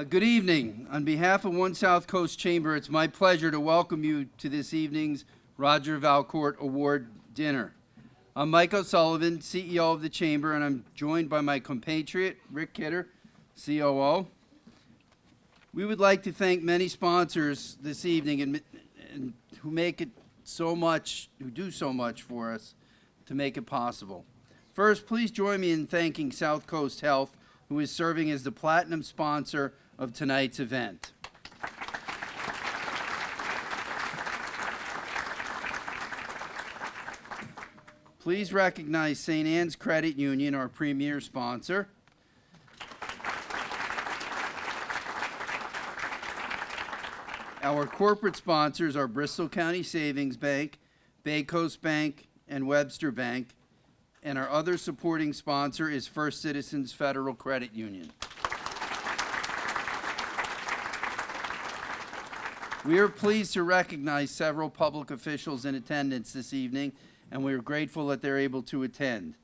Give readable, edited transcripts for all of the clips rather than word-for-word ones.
Good evening. On behalf of One SouthCoast Chamber, it's my pleasure to welcome you to this evening's Roger Valcourt Award Dinner. I'm Mike O'Sullivan, CEO of the Chamber, and I'm joined by my compatriot, Rick Kidder, COO. We would like to thank many sponsors this evening and who make it so much, who do so much for us to make it possible. First, please join me in thanking SouthCoast Health, who is serving as the platinum sponsor of tonight's event. Please recognize St. Anne's Credit Union, our premier sponsor. Our corporate sponsors are Bristol County Savings Bank, Bay Coast Bank, and Webster Bank. And our other supporting sponsor is First Citizens Federal Credit Union. We are pleased to recognize several public officials in attendance this evening, and we are grateful that they're able to attend.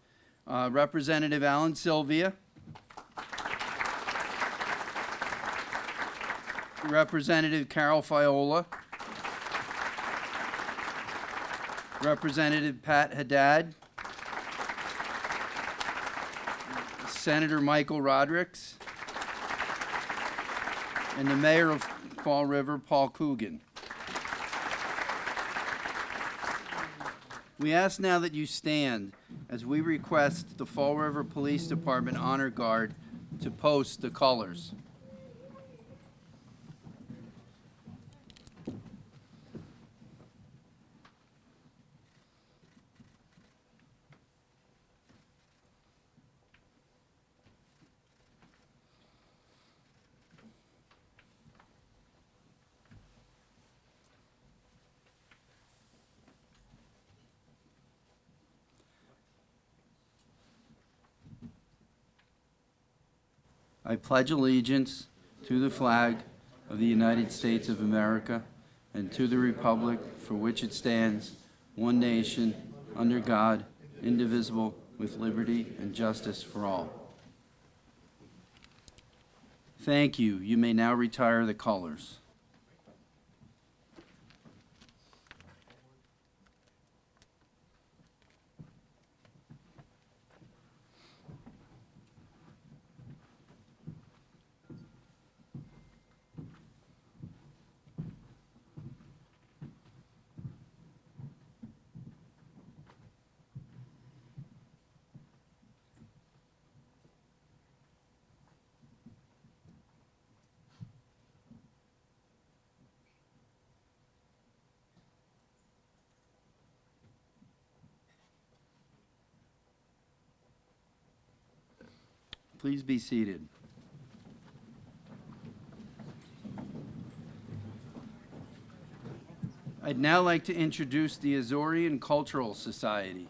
Representative Alan Sylvia, Representative Carol Fiola, Representative Pat Haddad, Senator Michael Rodericks, and the Mayor of Fall River, Paul Coogan. We ask now that you stand as we request the Fall River Police Department Honor Guard to post the colors. I pledge allegiance to the flag of the United States of America and to the republic for which it stands, one nation, under God, indivisible, with liberty and justice for all. Thank you. You may now retire the colors. Please be seated. I'd now like to introduce the Azorean Cultural Society.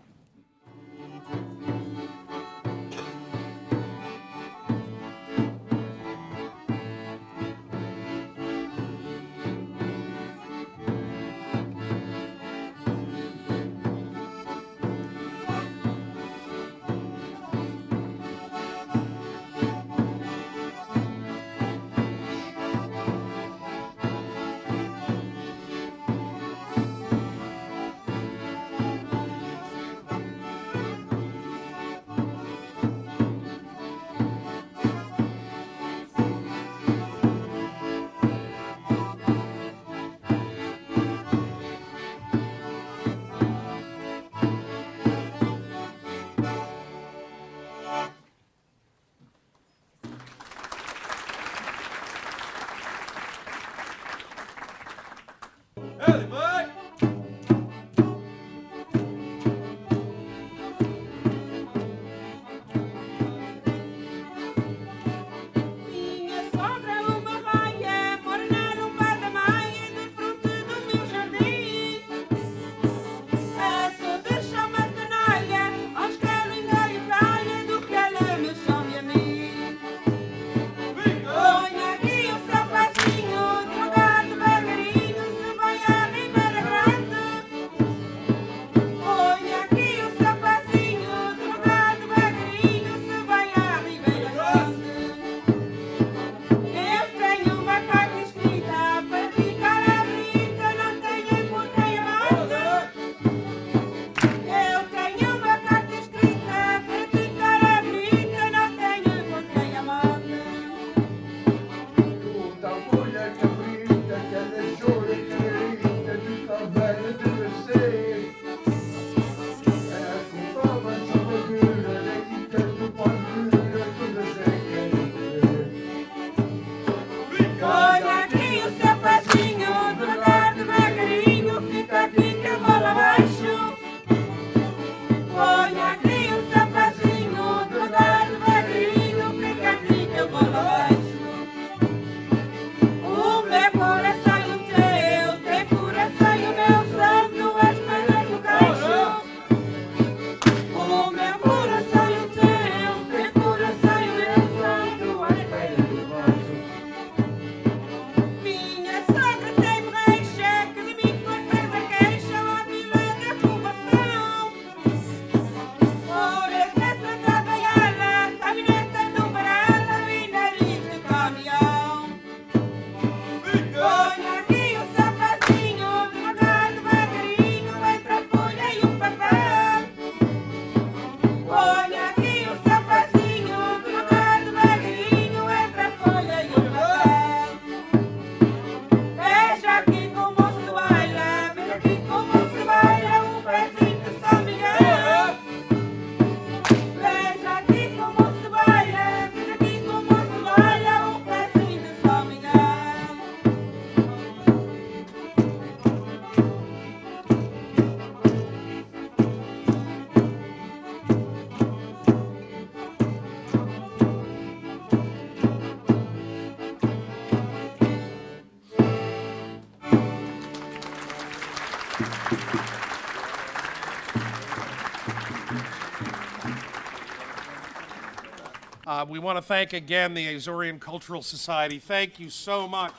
We want to thank again the Azorean Cultural Society. Thank you so much.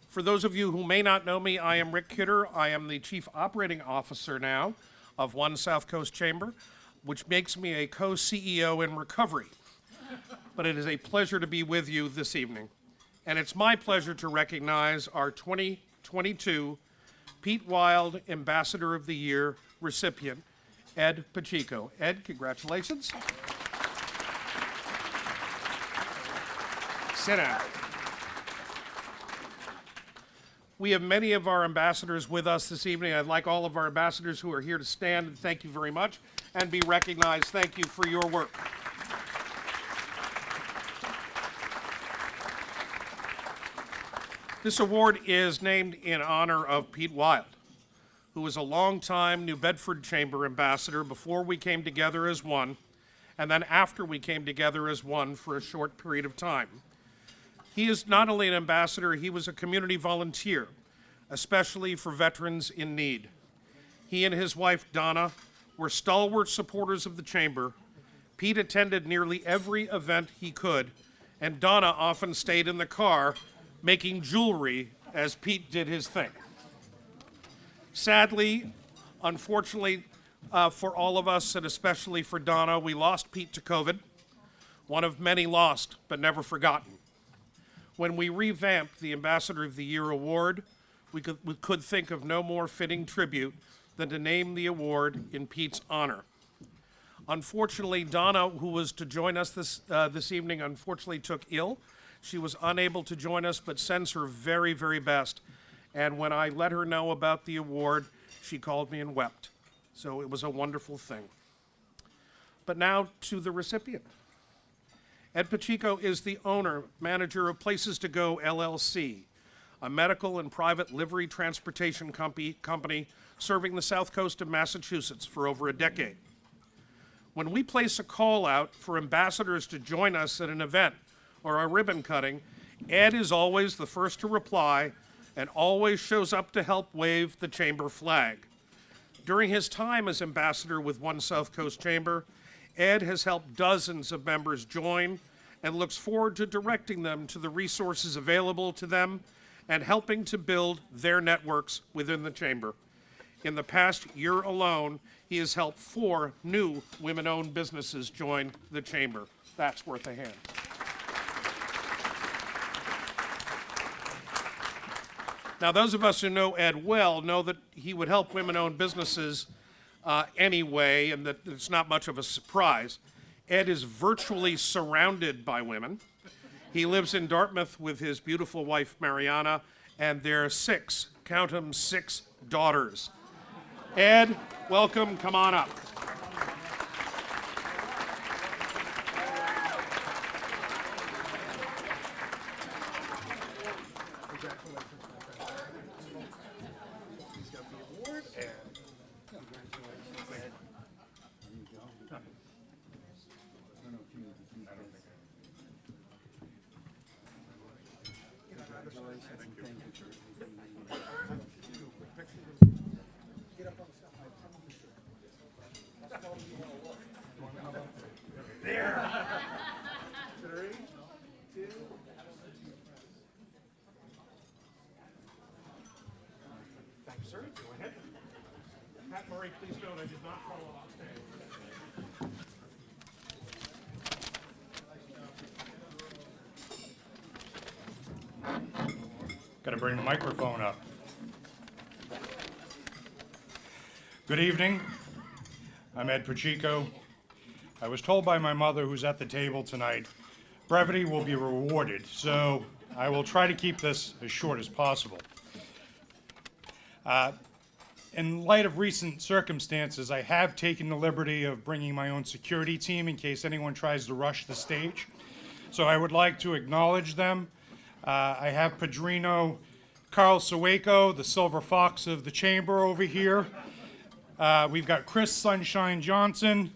For those of you who may not know me, I am Rick Kidder. I am the Chief Operating Officer now of One South Coast Chamber, which makes me a co-CEO in recovery. But it is a pleasure to be with you this evening. And it's my pleasure to recognize our 2022 Pete Wild Ambassador of the Year recipient, Ed Pacheco. Ed, congratulations. Sit down. We have many of our ambassadors with us this evening. I'd like all of our ambassadors who are here to stand and thank you very much and be recognized. Thank you for your work. This award is named in honor of Pete Wild, who was a longtime New Bedford Chamber ambassador before we came together as one, and then after we came together as one for a short period of time. He is not only an ambassador, he was a community volunteer, especially for veterans in need. He and his wife, Donna, were stalwart supporters of the Chamber. Pete attended nearly every event he could, and Donna often stayed in the car making jewelry as Pete did his thing. Sadly, unfortunately for all of us, and especially for Donna, we lost Pete to COVID, one of many lost but never forgotten. When we revamped the Ambassador of the Year award, we could think of no more fitting tribute than to name the award in Pete's honor. Unfortunately, Donna, who was to join us this evening, unfortunately took ill. She was unable to join us, but sends her very, very best. And when I let her know about the award, she called me and wept. So it was a wonderful thing. But now to the recipient. Ed Pacheco is the owner, manager of Places to Go, LLC, a medical and private livery transportation company serving the South Coast of Massachusetts for over a decade. When we place a call out for ambassadors to join us at an event or a ribbon cutting, Ed is always the first to reply and always shows up to help wave the Chamber flag. During his time as ambassador with One South Coast Chamber, Ed has helped dozens of members join and looks forward to directing them to the resources available to them and helping to build their networks within the Chamber. In the past year alone, he has helped 4 new women-owned businesses join the Chamber. That's worth a hand. Now, those of us who know Ed well know that he would help women-owned businesses anyway, and that it's not much of a surprise. Ed is virtually surrounded by women. He lives in Dartmouth with his beautiful wife, Mariana, and their 6, count them, 6 daughters. Ed, welcome, come on up. Please note, I did not fall off stage. Got to bring the microphone up. Good evening. I'm Ed Pacheco. I was told by my mother, who's at the table tonight, brevity will be rewarded, so I will try to keep this as short as possible. In light of recent circumstances, I have taken the liberty of bringing my own security team in case anyone tries to rush the stage. So I would like to acknowledge them. I have Padrino Carl Saweko, the silver fox of the chamber over here. We've got Chris Sunshine Johnson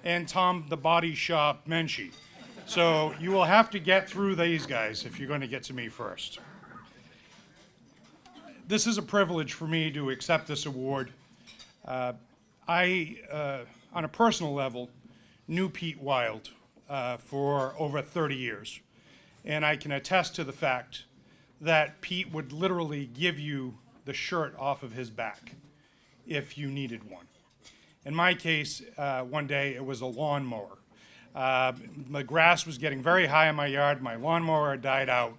and Tom the Body Shop Menchie. So you will have to get through these guys if you're going to get to me first. This is a privilege for me to accept this award. On a personal level, knew Pete Wild for over 30 years. And I can attest to the fact that Pete would literally give you the shirt off of his back if you needed one. In my case, one day it was a lawnmower. The grass was getting very high in my yard. My lawnmower had died out.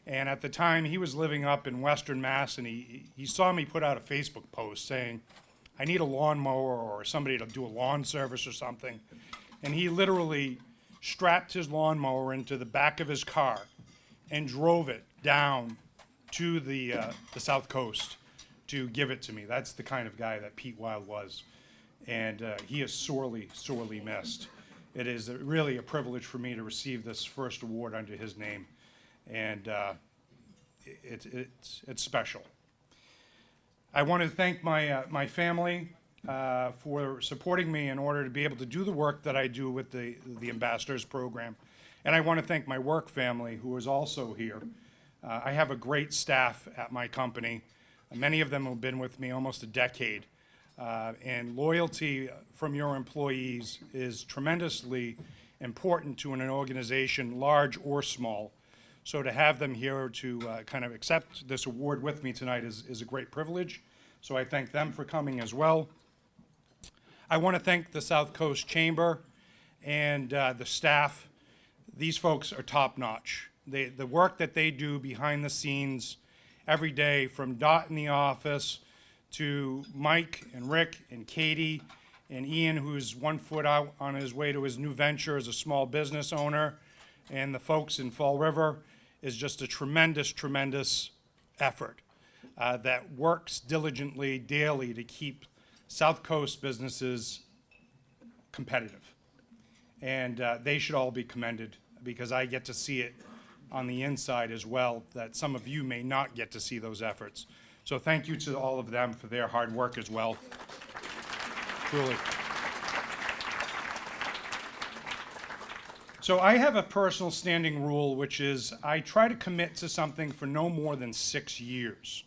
And at the time, he was living up in Western Mass, and he saw me put out a Facebook post saying, I need a lawnmower or somebody to do a lawn service or something. And he literally strapped his lawnmower into the back of his car and drove it down to the South Coast to give it to me. That's the kind of guy that Pete Wild was. And he is sorely, sorely missed. It is really a privilege for me to receive this first award under his name. And it's special. I want to thank my family for supporting me in order to be able to do the work that I do with the Ambassadors Program. And I want to thank my work family, who is also here. I have a great staff at my company. Many of them have been with me almost a decade. And loyalty from your employees is tremendously important to an organization, large or small. So to have them here to kind of accept this award with me tonight is a great privilege. So I thank them for coming as well. I want to thank the South Coast Chamber and the staff. These folks are top-notch. The work that they do behind the scenes every day, from Dot in the office to Mike and Rick and Katie and Ian, who's 1 foot out on his way to his new venture as a small business owner, and the folks in Fall River, is just a tremendous, tremendous effort that works diligently daily to keep South Coast businesses competitive. And they should all be commended, because I get to see it on the inside as well, that some of you may not get to see those efforts. So thank you to all of them for their hard work as well. Truly. So I have a personal standing rule, which is I try to commit to something for no more than 6 years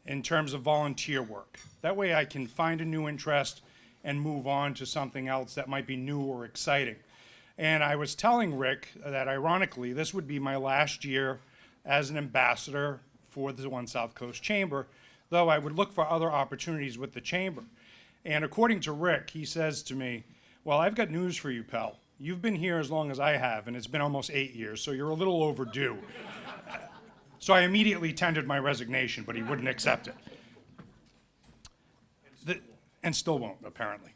in terms of volunteer work. That way I can find a new interest and move on to something else that might be new or exciting. And I was telling Rick that, ironically, this would be my last year as an ambassador for the One South Coast Chamber, though I would look for other opportunities with the Chamber. And according to Rick, he says to me, well, I've got news for you, pal. You've been here as long as I have, and it's been almost 8 years, so you're a little overdue. So I immediately tendered my resignation, but he wouldn't accept it. And still won't, apparently.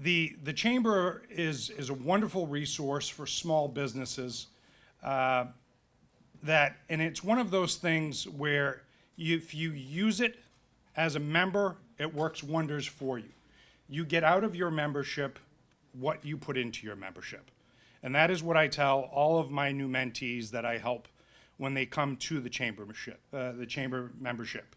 The Chamber is a wonderful resource for small businesses, and it's one of those things where if you use it as a member, it works wonders for you. You get out of your membership what you put into your membership. And that is what I tell all of my new mentees that I help when they come to the chamber membership.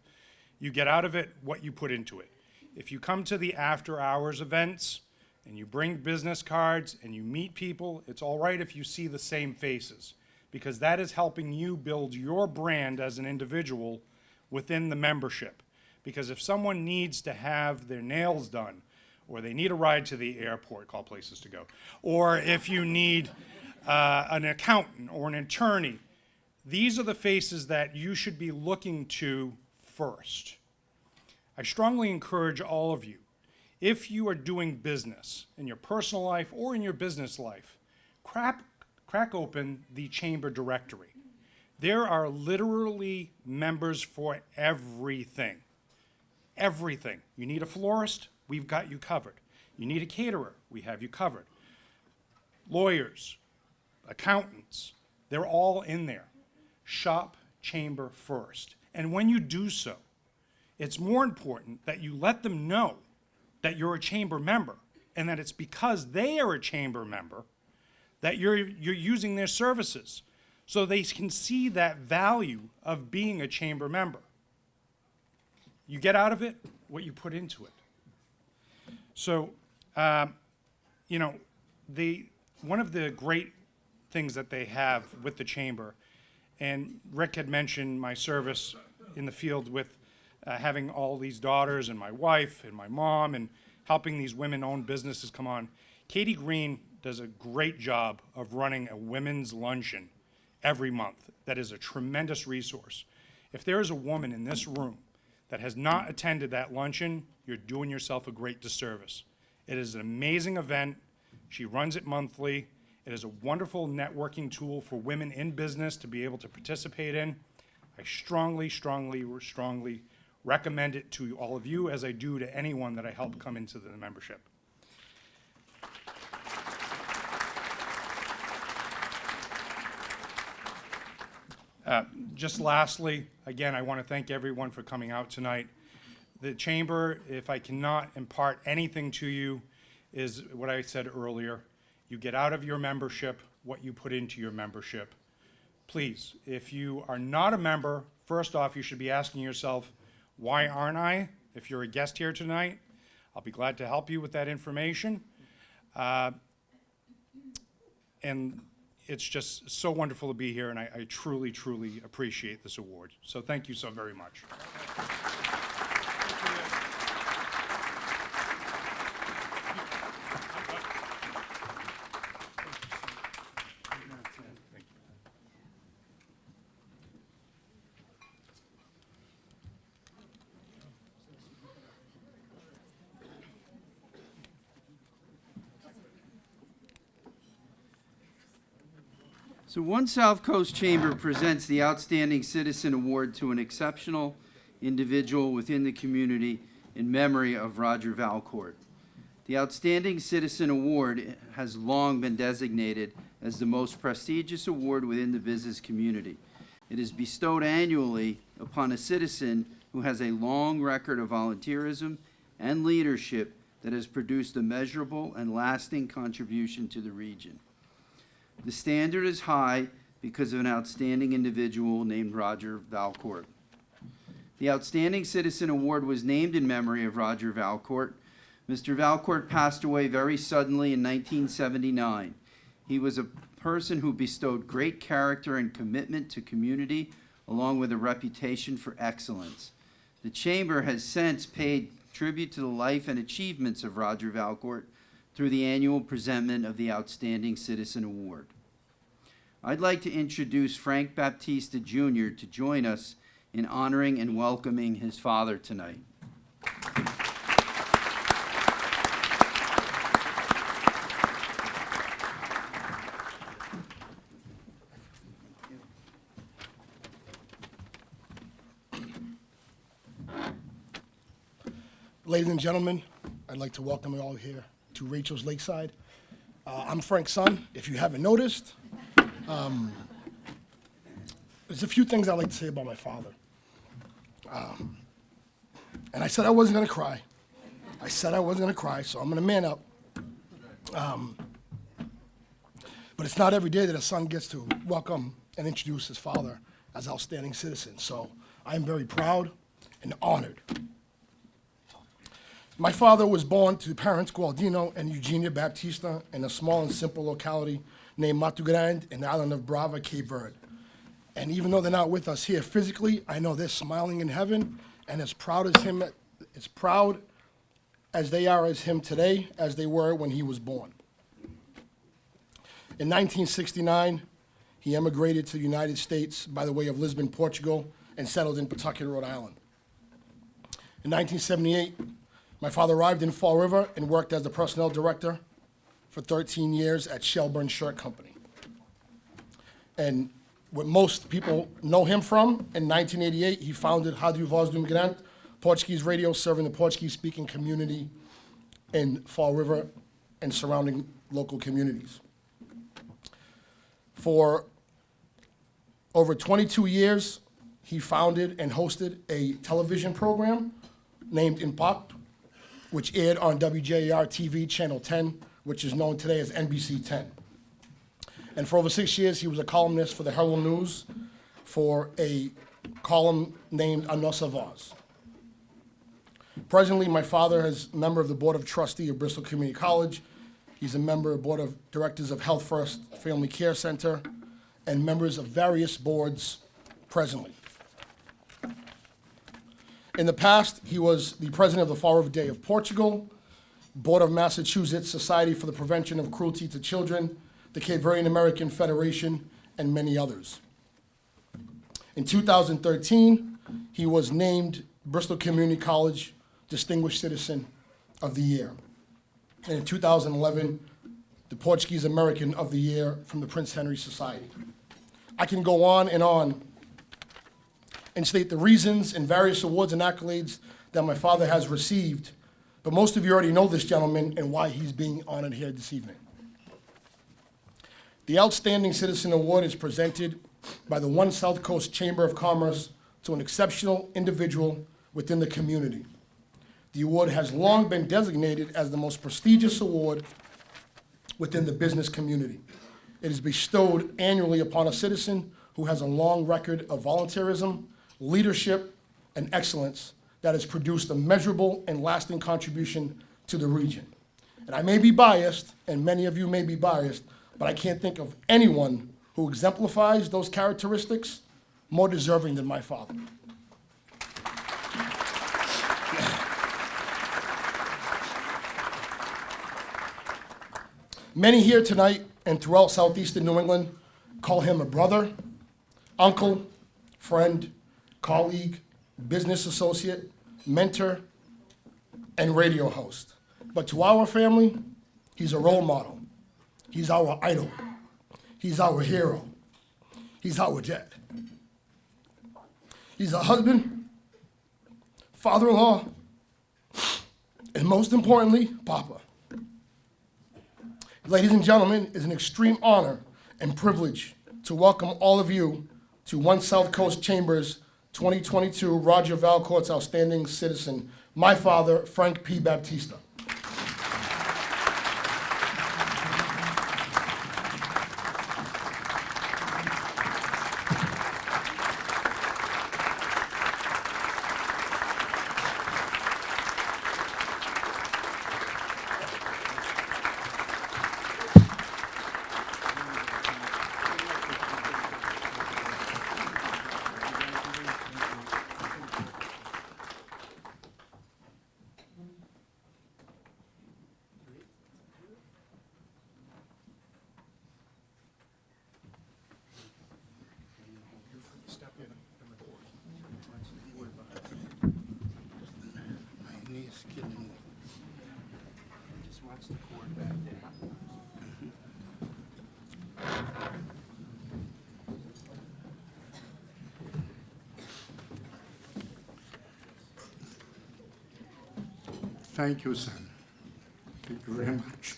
You get out of it what you put into it. If you come to the after hours events and you bring business cards and you meet people, it's all right if you see the same faces, because that is helping you build your brand as an individual within the membership. Because if someone needs to have their nails done, or they need a ride to the airport, call Places to Go, or if you need an accountant or an attorney, these are the faces that you should be looking to first. I strongly encourage all of you, if you are doing business in your personal life or in your business life, crack open the chamber directory. There are literally members for everything. Everything. You need a florist? We've got you covered. You need a caterer? We have you covered. Lawyers, accountants, they're all in there. Shop Chamber first. And when you do so, it's more important that you let them know that you're a chamber member, and that it's because they are a chamber member that you're using their services, so they can see that value of being a chamber member. You get out of it what you put into it. So, one of the great things that they have with the chamber, and Rick had mentioned my service in the field with having all these daughters and my wife and my mom and helping these women-owned businesses come on. Katie Green does a great job of running a women's luncheon every month. That is a tremendous resource. If there is a woman in this room that has not attended that luncheon, you're doing yourself a great disservice. It is an amazing event. She runs it monthly. It is a wonderful networking tool for women in business to be able to participate in. I strongly, strongly, strongly recommend it to all of you, as I do to anyone that I help come into the membership. Just lastly, again, I want to thank everyone for coming out tonight. The Chamber, if I cannot impart anything to you, is what I said earlier. You get out of your membership what you put into your membership. Please, if you are not a member, first off, you should be asking yourself, why aren't I? If you're a guest here tonight, I'll be glad to help you with that information. And it's just so wonderful to be here, and I truly, truly appreciate this award. So thank you so very much. So One South Coast Chamber presents the Outstanding Citizen Award to an exceptional individual within the community in memory of Roger Valcourt. The Outstanding Citizen Award has long been designated as the most prestigious award within the business community. It is bestowed annually upon a citizen who has a long record of volunteerism and leadership that has produced a measurable and lasting contribution to the region. The standard is high because of an outstanding individual named Roger Valcourt. The Outstanding Citizen Award was named in memory of Roger Valcourt. Mr. Valcourt passed away very suddenly in 1979. He was a person who bestowed great character and commitment to community, along with a reputation for excellence. The Chamber has since paid tribute to the life and achievements of Roger Valcourt through the annual presentment of the Outstanding Citizen Award. I'd like to introduce Frank Baptista Jr. to join us in honoring and welcoming his father tonight. Ladies and gentlemen, I'd like to welcome you all here to Rachel's Lakeside. I'm Frank's son, if you haven't noticed. There's a few things I'd like to say about my father. And I said I wasn't going to cry. I said I wasn't going to cry, so I'm going to man up. But it's not every day that a son gets to welcome and introduce his father as outstanding citizen. So I am very proud and honored. My father was born to parents Gualdino and Eugenia Baptista in a small and simple locality named Mato Grande in the island of Brava, Cape Verde. And even though they're not with us here physically, I know they're smiling in heaven and as proud as they are as him today as they were when he was born. In 1969, he emigrated to the United States by the way of Lisbon, Portugal, and settled in Pawtucket, Rhode Island. In 1978, my father arrived in Fall River and worked as the personnel director for 13 years at Shelburne Shirt Company. And what most people know him from, in 1988, he founded Rádio Voz do Imigrante, Portuguese radio serving the Portuguese-speaking community in Fall River and surrounding local communities. For over 22 years, he founded and hosted a television program named Impact, which aired on WJR TV Channel 10, which is known today as NBC 10. And for over 6 years, he was a columnist for the Herald News for a column named A Nossa Voz. Presently, my father is a member of the Board of Trustees of Bristol Community College. He's a member of the Board of Directors of Health First Family Care Center and members of various boards presently. In the past, he was the president of the Fall River Day of Portugal, Board of Massachusetts Society for the Prevention of Cruelty to Children, the Cape Verdean American Federation, and many others. In 2013, he was named Bristol Community College Distinguished Citizen of the Year. And in 2011, the Portuguese American of the Year from the Prince Henry Society. I can go on and state the reasons and various awards and accolades that my father has received, but most of you already know this gentleman and why he's being honored here this evening. The Outstanding Citizen Award is presented by the One South Coast Chamber of Commerce to an exceptional individual within the community. The award has long been designated as the most prestigious award within the business community. It is bestowed annually upon a citizen who has a long record of volunteerism, leadership, and excellence that has produced a measurable and lasting contribution to the region. And I may be biased, and many of you may be biased, but I can't think of anyone who exemplifies those characteristics more deserving than my father. Many here tonight and throughout southeastern New England call him a brother, uncle, friend, colleague, business associate, mentor, and radio host. But to our family, he's a role model. He's our idol. He's our hero. He's our dad. He's a husband, father-in-law, and most importantly, Papa. Ladies and gentlemen, it's an extreme honor and privilege to welcome all of you to One South Coast Chamber's 2022 Roger Valcourt's Outstanding Citizen, my father, Frank P. Baptista. Thank you, son. Thank you very much.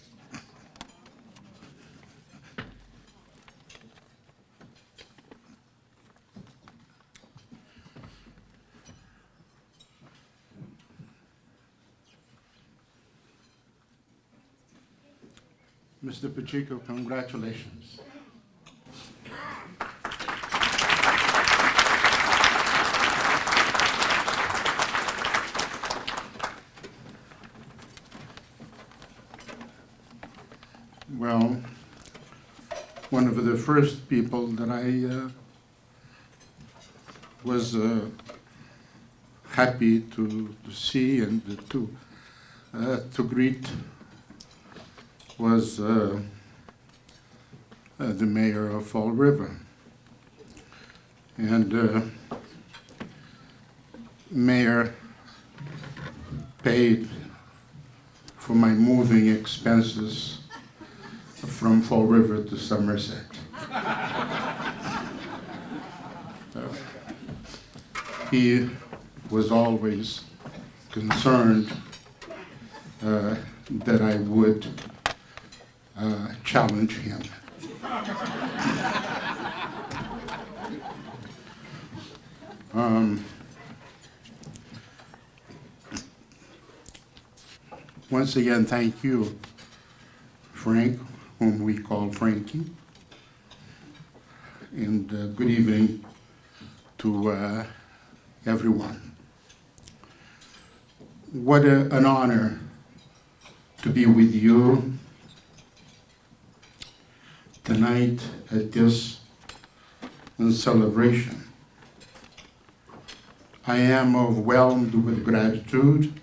Mr. Pacheco, congratulations. Well, one of the first people that I was happy to see and to greet was the mayor of Fall River. And mayor paid for my moving expenses from Fall River to Somerset. He was always concerned that I would challenge him. Once again, thank you, Frank, whom we call Frankie, and good evening to everyone. What an honor to be with you tonight at this celebration. I am overwhelmed with gratitude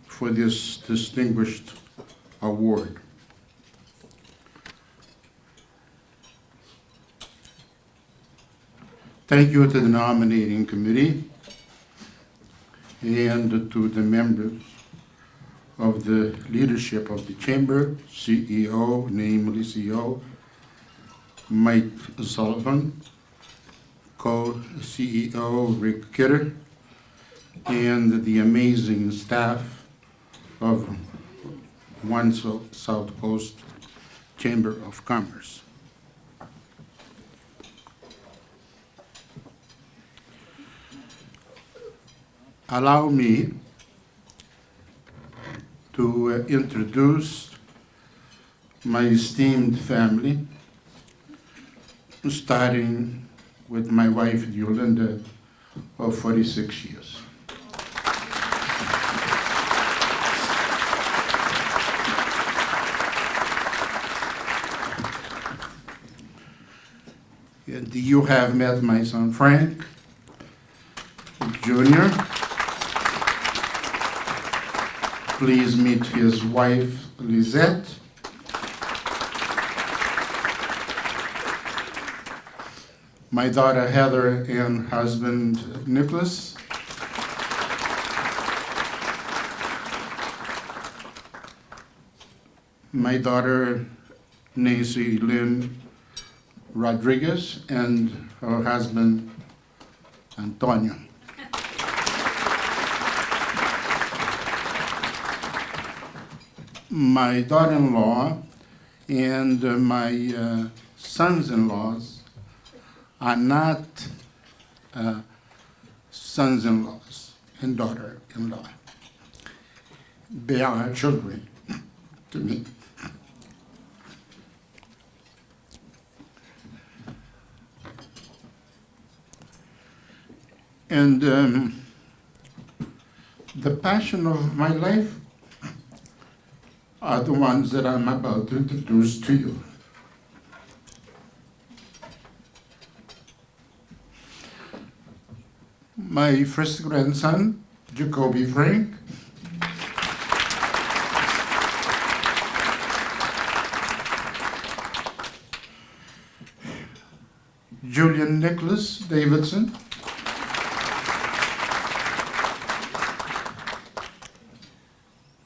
for this distinguished award. Thank you to the nominating committee and to the members of the leadership of the Chamber, CEO, namely CEO, Mike Sullivan, co-CEO Rick Kidder, and the amazing staff of One South Coast Chamber of Commerce. Allow me to introduce my esteemed family, starting with my wife, Yolanda, of 46 years. And you have met my son, Frank, Jr. Please meet his wife, Lisette. My daughter, Heather, and husband, Nicholas. My daughter, Nancy Lynn Rodriguez, and her husband, Antonio. My daughter-in-law and my sons-in-laws are not sons-in-laws and daughter-in-law. They are children to me. And the passion of my life are the ones that I'm about to introduce to you. My first grandson, Jacoby Frank, Julian Nicholas Davidson,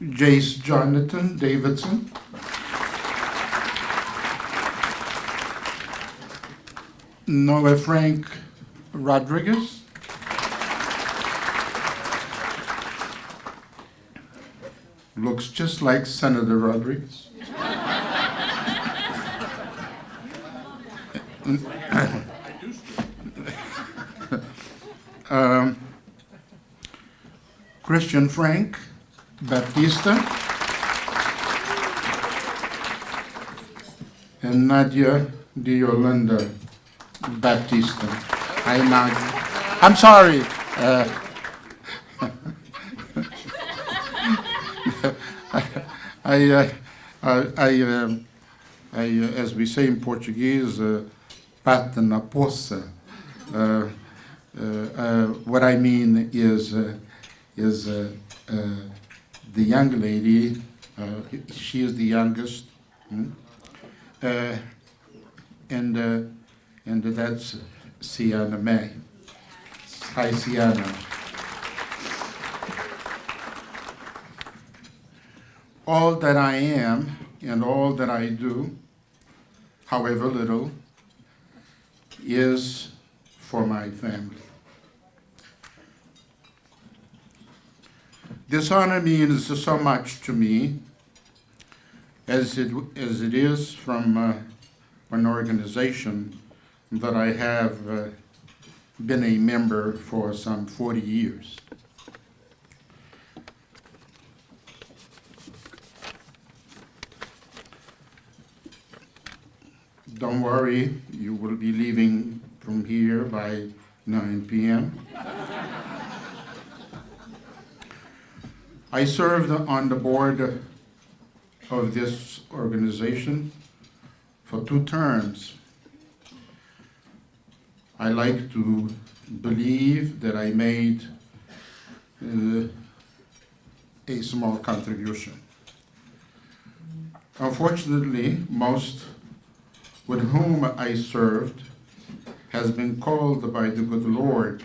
Jace Jonathan Davidson, Noah Frank Rodriguez, looks just like Senator Rodriguez. Christian Frank Baptista and Nadia Yolanda Baptista. Hi, Nadia. I'm sorry. As we say in Portuguese, pata na poça. What I mean is the young lady, she is the youngest, and that's Sienna May. Hi, Sienna. All that I am and all that I do, however little, is for my family. This honor means so much to me as it is from an organization that I have been a member for some 40 years. Don't worry, you will be leaving from here by 9 p.m. I served on the board of this organization for 2 terms. I like to believe that I made a small contribution. Unfortunately, most with whom I served has been called by the good Lord,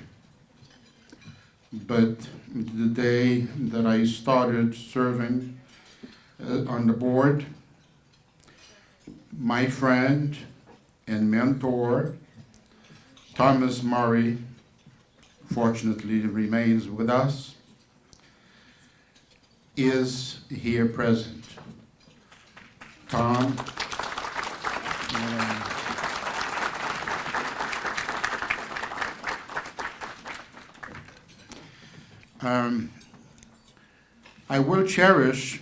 but the day that I started serving on the board, my friend and mentor, Thomas Murray, fortunately remains with us, is here present. Tom, I will cherish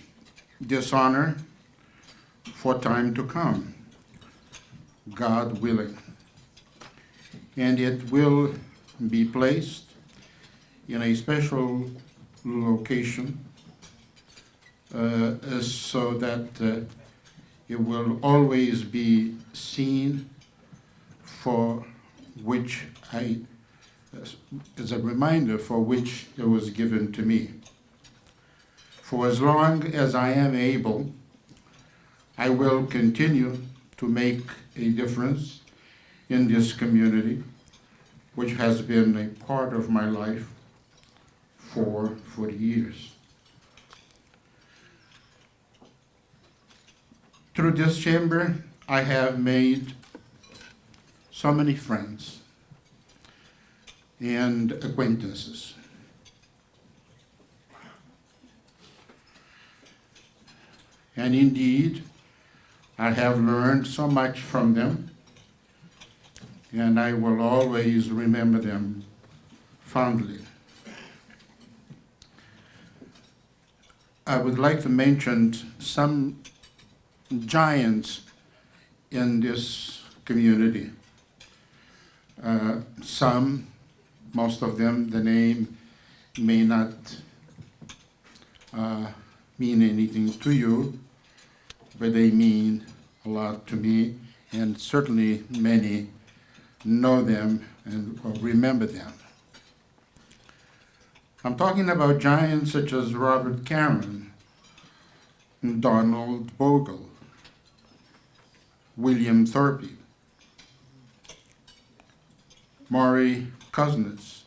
this honor for time to come, God willing. And it will be placed in a special location so that it will always be seen for which as a reminder for which it was given to me. For as long as I am able, I will continue to make a difference in this community, which has been a part of my life for 40 years. Through this chamber, I have made so many friends and acquaintances. And indeed, I have learned so much from them, and I will always remember them fondly. I would like to mention some giants in this community. Most of them, the name may not mean anything to you, but they mean a lot to me, and certainly many know them and remember them. I'm talking about giants such as Robert Cameron, Donald Bogle, William Thorpe, Maury Kuznets,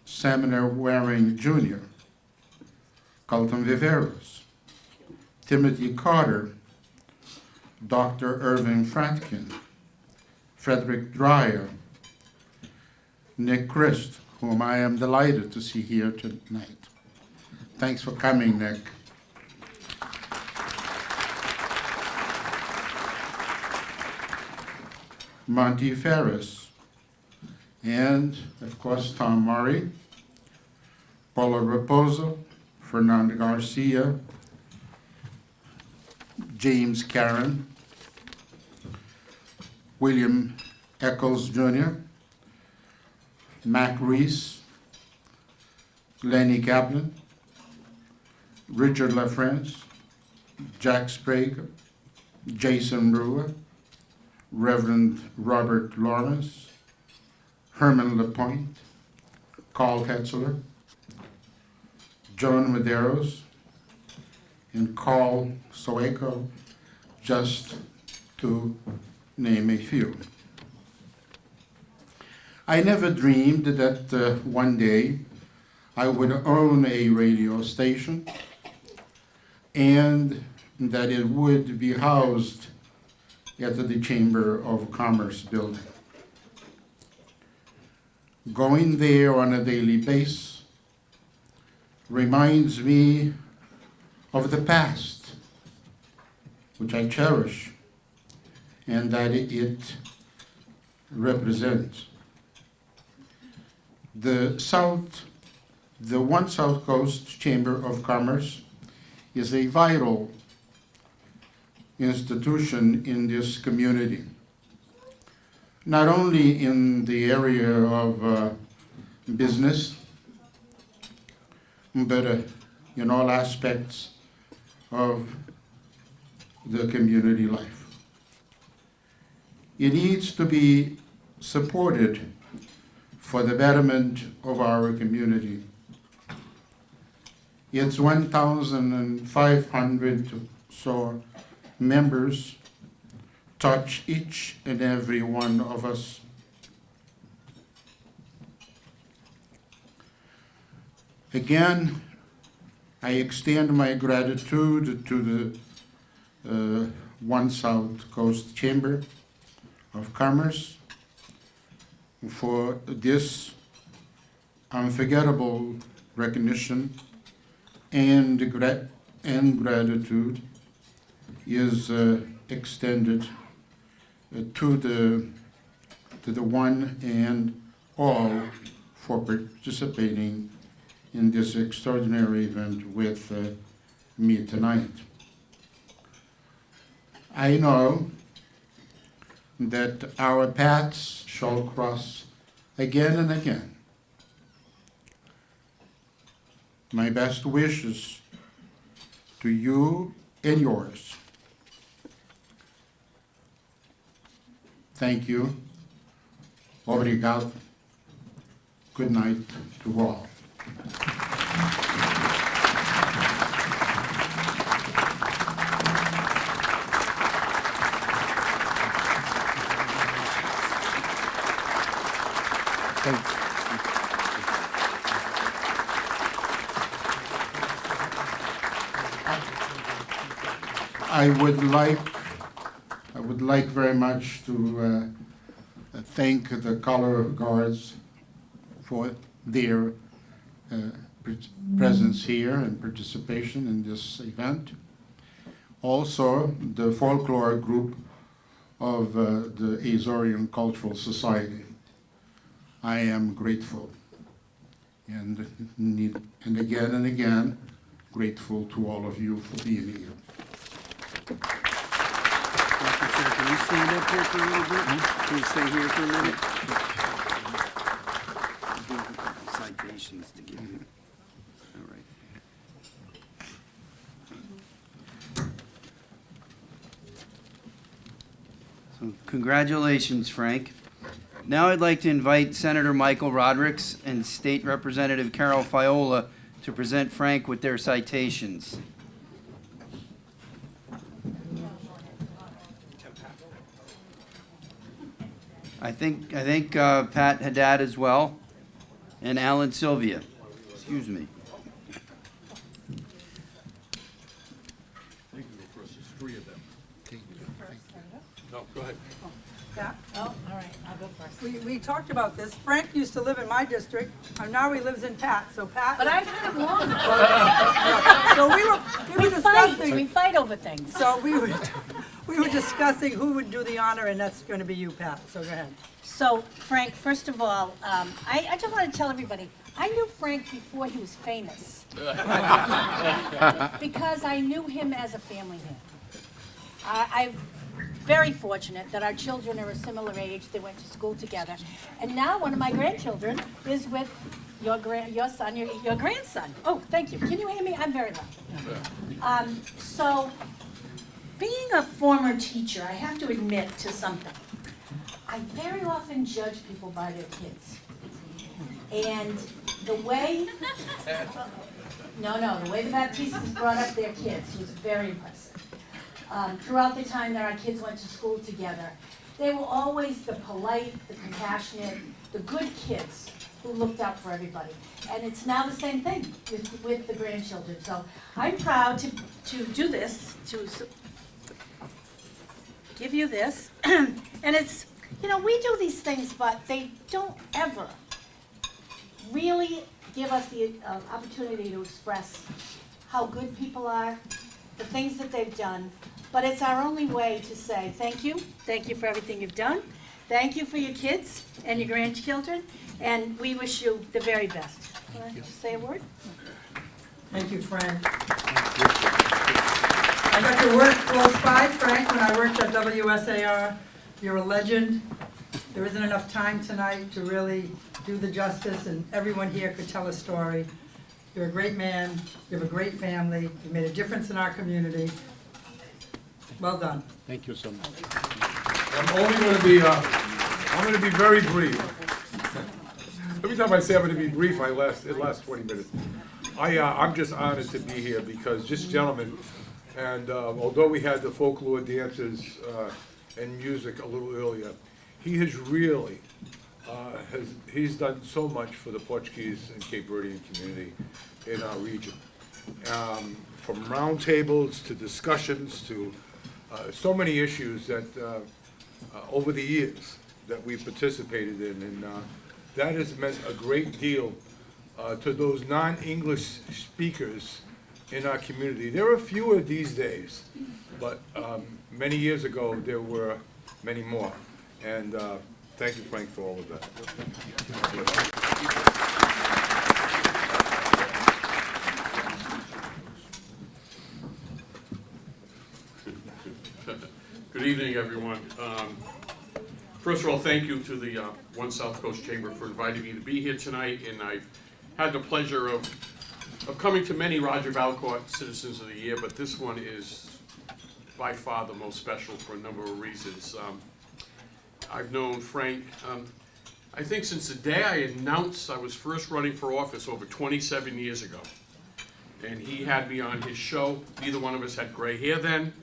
Samuel Waring Jr., Carlton Viveros, Timothy Carter, Dr. Irving Fratkin, Frederick Dreyer, Nick Christ, whom I am delighted to see here tonight. Thanks for coming, Nick. Monty Ferris, and of course Tom Murray, Paula Raposo, Fernando Garcia, James Caron, William Eccles Jr., Mac Reese, Lenny Kaplan, Richard LaFrance, Jack Sprague, Jason Brewer, Reverend Robert Lawrence, Herman Lapointe, Carl Hetzler, Joan Medeiros, and Carl Soeco, just to name a few. I never dreamed that one day I would own a radio station and that it would be housed at the Chamber of Commerce building. Going there on a daily basis reminds me of the past, which I cherish, and that it represents. The One South Coast Chamber of Commerce is a vital institution in this community, not only in the area of business, but in all aspects of the community life. It needs to be supported for the betterment of our community. Its 1,500 or so members touch each and every one of us. Again, I extend my gratitude to the One South Coast Chamber of Commerce for this unforgettable recognition, and gratitude is extended to the one and all for participating in this extraordinary event with me tonight. I know that our paths shall cross again and again. My best wishes to you and yours. Thank you. Obrigado. Good night to all. I would like very much to thank the Color Guards for their presence here and participation in this event. Also, the folklore group of the Azorean Cultural Society. I am grateful, and again and again, grateful to all of you for being here. Can you stand up here for a little bit? Can you stay here for a minute? Citations to give you. All right. So congratulations, Frank. Now I'd like to invite Senator Michael Rodericks and State Representative Carol Fiola to present Frank with their citations. I think Pat Haddad as well, and Alan Sylvia. Excuse me. No, go ahead. Yeah, Oh, all right, I'll go first. we talked about this. Frank used to live in my district, and now he lives in Pat, so Pat. But I've had him long. So we were We discussing, fight over things. so we were discussing who would do the honor, and that's gonna be you, Pat, so go ahead. So, Frank, first of all, I just want to tell everybody, I knew Frank before he was famous. Because I knew him as a family man. I'm very fortunate that our children are a similar age, they went to school together. And now one of my grandchildren is with your grandson. Oh, thank you. Can you hear me? I'm very loud. So, being a former teacher, I have to admit to something. I very often judge people by their kids. And the way, the way the Baptistas brought up their kids was very impressive. Throughout the time that our kids went to school together, they were always the polite, the compassionate, the good kids who looked out for everybody. And it's now the same thing with the grandchildren. So I'm proud to do this, to give you this. And it's, we do these things, but they don't ever really give us the opportunity to express how good people are, the things that they've done. But it's our only way to say thank you for everything you've done, thank you for your kids and your grandchildren, and we wish you the very best. Want to say a word? Thank you, Frank. I got to work close by, Frank, when I worked at WSAR. You're a legend. There isn't enough time tonight to really do the justice, and everyone here could tell a story. You're a great man. You have a great family. You made a difference in our community. Well done. Thank you so much. I'm only going to be very brief. Every time I say I'm going to be brief, it lasts 20 minutes. I'm just honored to be here because this gentleman, and although we had the folklore dances and music a little earlier, he has really, he's done so much for the Portuguese and Cape Verdean community in our region. From roundtables to discussions to so many issues that over the years that we've participated in, and that has meant a great deal to those non-English speakers in our community. There are fewer these days, but many years ago there were many more. And thank you, Frank, for all of that. Good evening, everyone. First of all, thank you to the One South Coast Chamber for inviting me to be here tonight, and I've had the pleasure of coming to many Roger Valcourt Citizens of the Year, but this one is by far the most special for a number of reasons. I've known Frank, I think since the day I announced I was first running for office over 27 years ago. And he had me on his show. Neither one of us had gray hair then.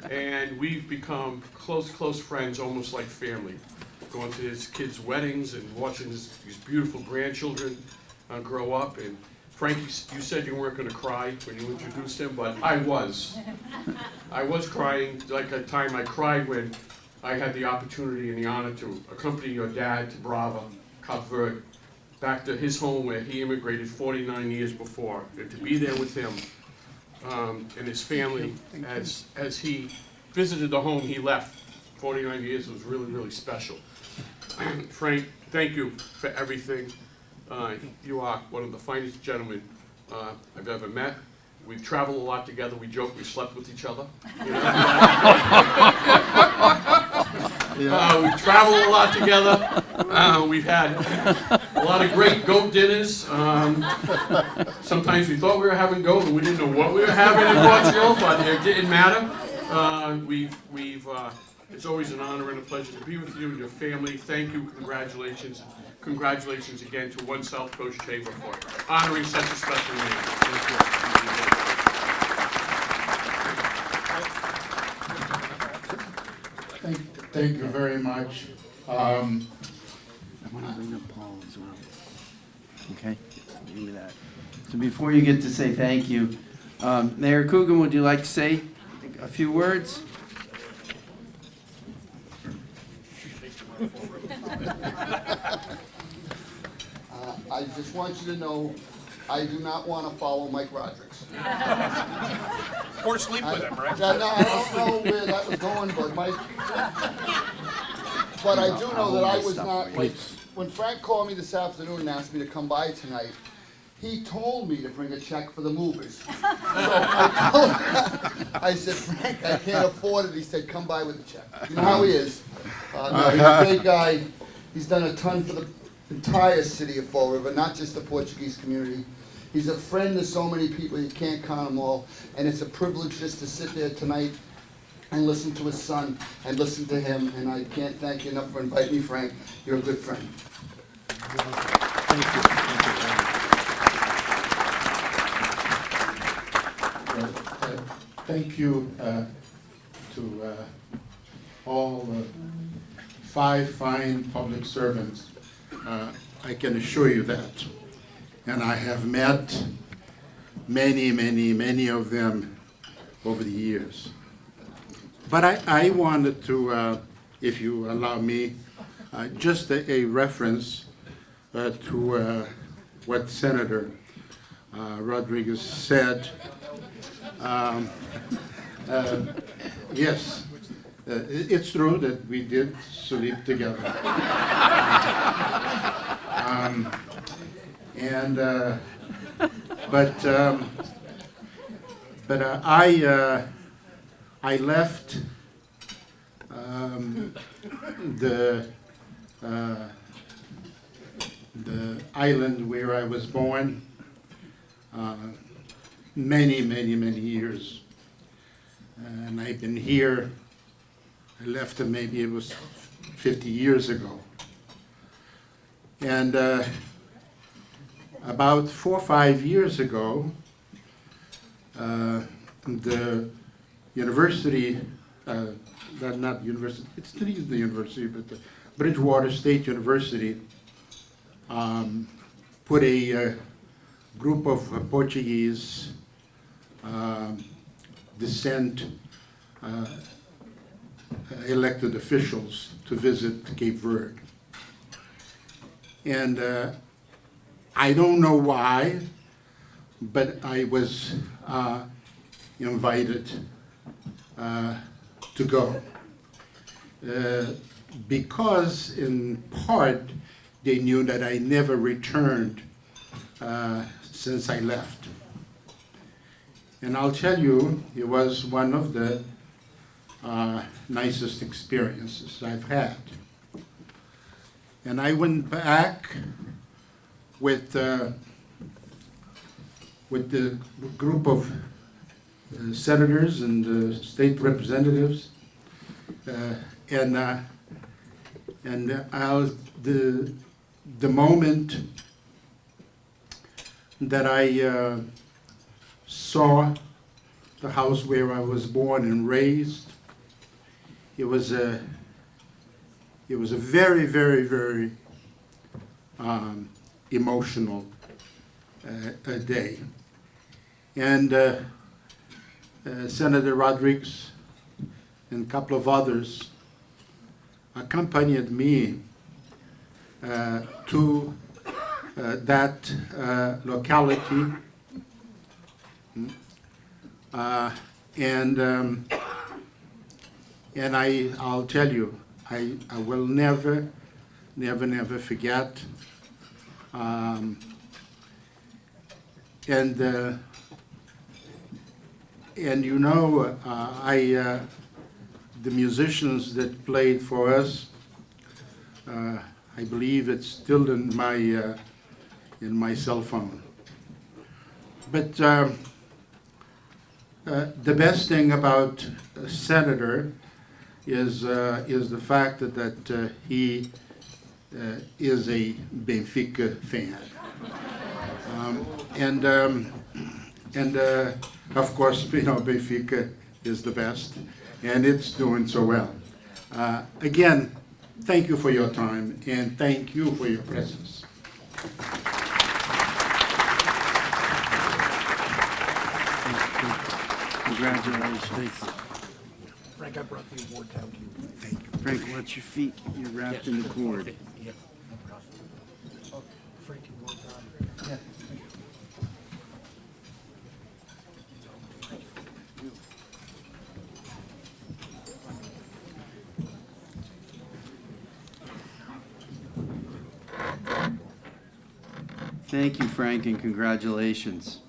And we've become close friends, almost like family. Going to his kids' weddings and watching his beautiful grandchildren grow up. And Frank, you said you weren't going to cry when you introduced him, but I was. I was crying, like a time I cried when I had the opportunity and the honor to accompany your dad to Brava, Cape Verde, back to his home where he immigrated 49 years before, and to be there with him and his family as he visited the home he left 49 years was really, really special. Frank, thank you for everything. You are one of the finest gentlemen I've ever met. We've traveled a lot together. We joke we slept with each other. You know? We've traveled a lot together. We've had a lot of great goat dinners. Sometimes we thought we were having goat and we didn't know what we were having in Portugal, but it didn't matter. It's always an honor and a pleasure to be with you and your family. Thank you, congratulations. Congratulations again to One South Coast Chamber for honoring such a special name. Thank you. Thank you very much. I want to bring up Paul as well. Okay, give me that. So before you get to say thank you, Mayor Coogan, would you like to say a few words? I just want you to know, I do not want to follow Mike Rodriguez. Or sleep with him, right? I don't know where that was going, but Mike. But I do know that I was not, like, when Frank called me this afternoon and asked me to come by tonight, he told me to bring a check for the movers. So I said, Frank, I can't afford it. He said, come by with a check. You know how he is. No, he's a great guy. He's done a ton for the entire city of Fall River, not just the Portuguese community. He's a friend to so many people, you can't count them all. And it's a privilege just to sit there tonight and listen to his son and listen to him. And I can't thank you enough for inviting me, Frank. You're a good friend. Thank you. Thank you to all the 5 fine public servants. I can assure you that. And I have met many of them over the years. But I wanted to, if you allow me, just a reference to what Senator Rodriguez said. Yes, it's true that we did sleep together. I left the island where I was born many years, and I've been here. I left maybe it was 50 years ago. And about 4 or 5 years ago, the university, not university, it still is the university, but the Bridgewater State University put a group of Portuguese descent elected officials to visit Cape Verde. And I don't know why, but I was invited to go. Because in part, they knew that I never returned since I left. And I'll tell you, it was one of the nicest experiences I've had. And I went back with the group of senators and state representatives, the moment that I saw the house where I was born and raised, it was a very, very, very emotional day. And Senator Rodriguez and a couple of others accompanied me to that locality. And I'll tell you, I will never forget. And you know, the musicians that played for us, I believe it's still in my cell phone. But the best thing about a senator is the fact that he is a Benfica fan, and of course, you know, Benfica is the best, and it's doing so well. Again, thank you for your time, and thank you for your presence. Congratulations. Frank, I brought the award down to you. Thank you. Frank, watch your feet. You're wrapped in the cord. Yeah, no problem. Oh, Frank, you want that? Yeah. Thank you, Frank, and congratulations.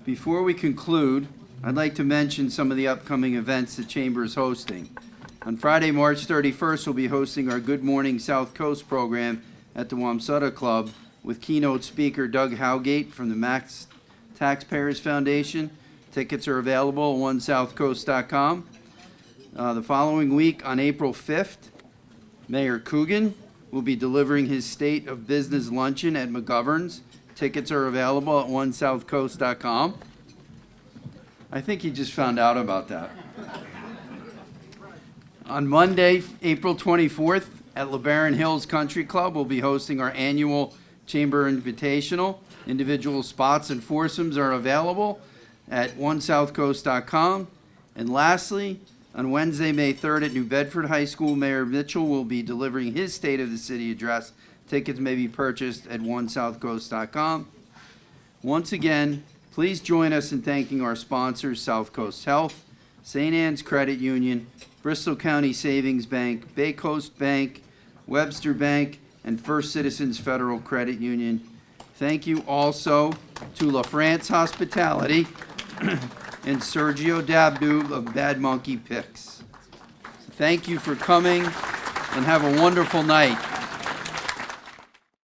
Before we conclude, I'd like to mention some of the upcoming events the Chamber is hosting. On Friday, March 31st, we'll be hosting our Good Morning South Coast program at the Wamsutta Club with keynote speaker Doug Howgate from the Max Taxpayers Foundation. Tickets are available at onesouthcoast.com. The following week, on April 5th, Mayor Coogan will be delivering his State of Business luncheon at McGovern's. Tickets are available at onesouthcoast.com. I think he just found out about that. On Monday, April 24th, at LeBaron Hills Country Club, we'll be hosting our annual Chamber Invitational. Individual spots and foursomes are available at onesouthcoast.com. And lastly, on Wednesday, May 3rd, at New Bedford High School, Mayor Mitchell will be delivering his State of the City address. Tickets may be purchased at onesouthcoast.com. Once again, please join us in thanking our sponsors, South Coast Health, St. Anne's Credit Union, Bristol County Savings Bank, Bay Coast Bank, Webster Bank, and First Citizens Federal Credit Union. Thank you also to La France Hospitality and Sergio Dabdu of Bad Monkey Picks. Thank you for coming, and have a wonderful night.